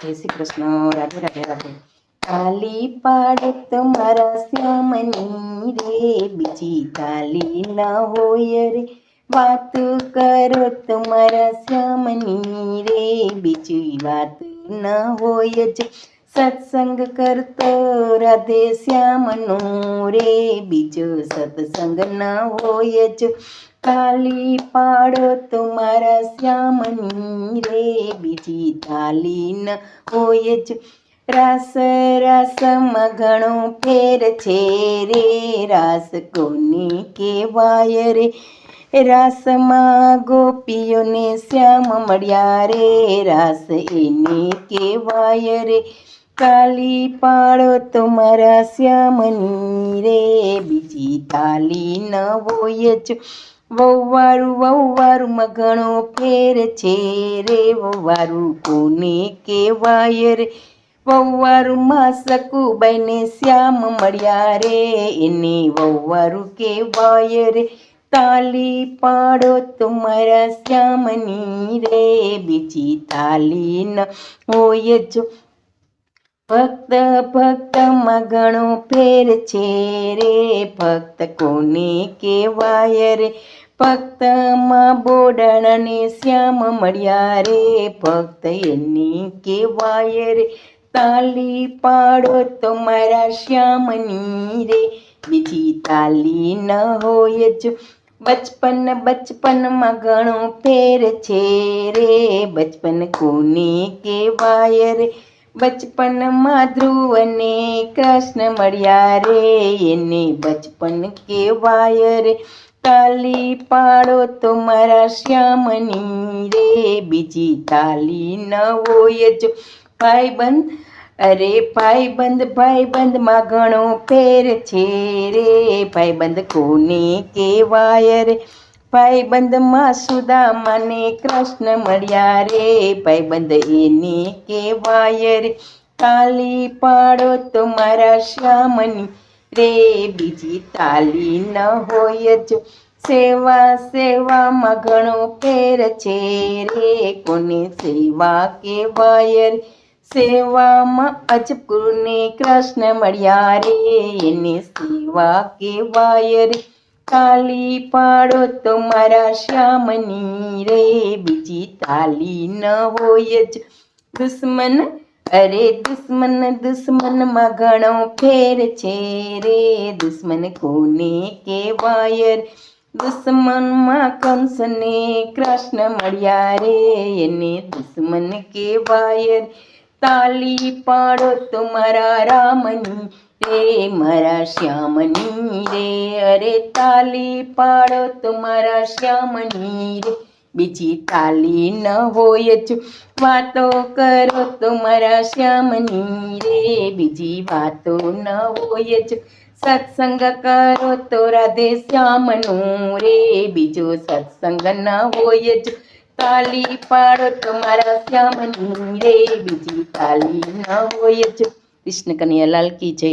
જય શ્રી કૃષ્ણ. રાધે રાધે રાધે. તાલી પાડે તમારા શ્યામની રે, બીજી તાલી ના હોય રે. વાત કરો તમારા શ્યામની રે, બીજી વાત ના હોય જ. સત્સંગ કરતો રાધે શ્યામનો રે, બીજો સત્સંગ ના હોય જ. તાલી પાડો તમારા શ્યામની રે, બીજી તાલી ન હોય જ. રાસ રાસમાં ઘણો ફેર છે રે, રાસ કોને કહેવાય રે. રાસમાં ગોપીઓને શ્યામ મળ્યા રે, રાસ એને કહેવાય રે. તાલી પાડો તમારા શ્યામની રે, બીજી તાલી ન હોય જ. વહુવારુમાં ઘણો ફેર છે રે, વહુવારું કોને કહેવાય રે. વહુવારુમાં સકુબાઈને શ્યામ મળ્યા રે, એને વહુવારું કહેવાય રે. તાલી પાડો તમારા શ્યામની રે, બીજી તાલી ન હોય જ. ભક્ત ભક્તમાં ઘણો ફેર છે રે, ભક્ત કોને કહેવાય રે. ભક્તમાં બોડાણાને શ્યામ મળ્યા રે, ભક્ત એને કહેવાય રે. તાલી પાડો તમારા શ્યામની રે, બીજી તાલી ન હોય જ. બચપનમાં ઘણો ફેર છે રે, બચપન કોને કહેવાય રે. બચપનમાં ધ્રુવ અને કૃષ્ણ મળ્યા રે, એને બચપન કહેવાય રે. તાલી પાડો તમારા શ્યામની રે, બીજી તાલી ન હોય જ. ભાઈબંધમાં ઘણો ફેર છે રે, ભાઈબંધ કોને કહેવાય રે. ભાઈબંધમાં સુદામાને કૃષ્ણ મળ્યા રે, ભાઈબંધ એને કહેવાય રે. તાલી પાડો તમારા શ્યામની રે, બીજી તાલી ન હોય જ. સેવામાં ઘણો ફેર છે રે, કોને સેવા કહેવાય રે. સેવામાં અજપુરને કૃષ્ણ મળ્યા રે, એને સેવા કહેવાય રે. તાલી પાડો તમારા શ્યામની રે, બીજી તાલી ન હોય જ. દુશ્મનમાં ઘણો ફેર છે રે, દુશ્મન કોને કહેવાય રે. દુશ્મનમાં કંસને કૃષ્ણ મળ્યા રે, એને દુશ્મન કહેવાય રે. તાલી પાડો તમારા રામની રે, મારા શ્યામની રે. અરે તાલી પાડો તમારા શ્યામની રે, બીજી તાલી ન હોય જ. વાતો કરો તમારા શ્યામની રે, બીજી વાતો ન હોય જ. સત્સંગ કરો તો રાધે શ્યામનું રે, બીજો સત્સંગ ન હોય જ. તાલી પાડો તમારા શ્યામની રે, બીજી તાલી ન હોય જ. કૃષ્ણ કનૈયાલાલ કી જય.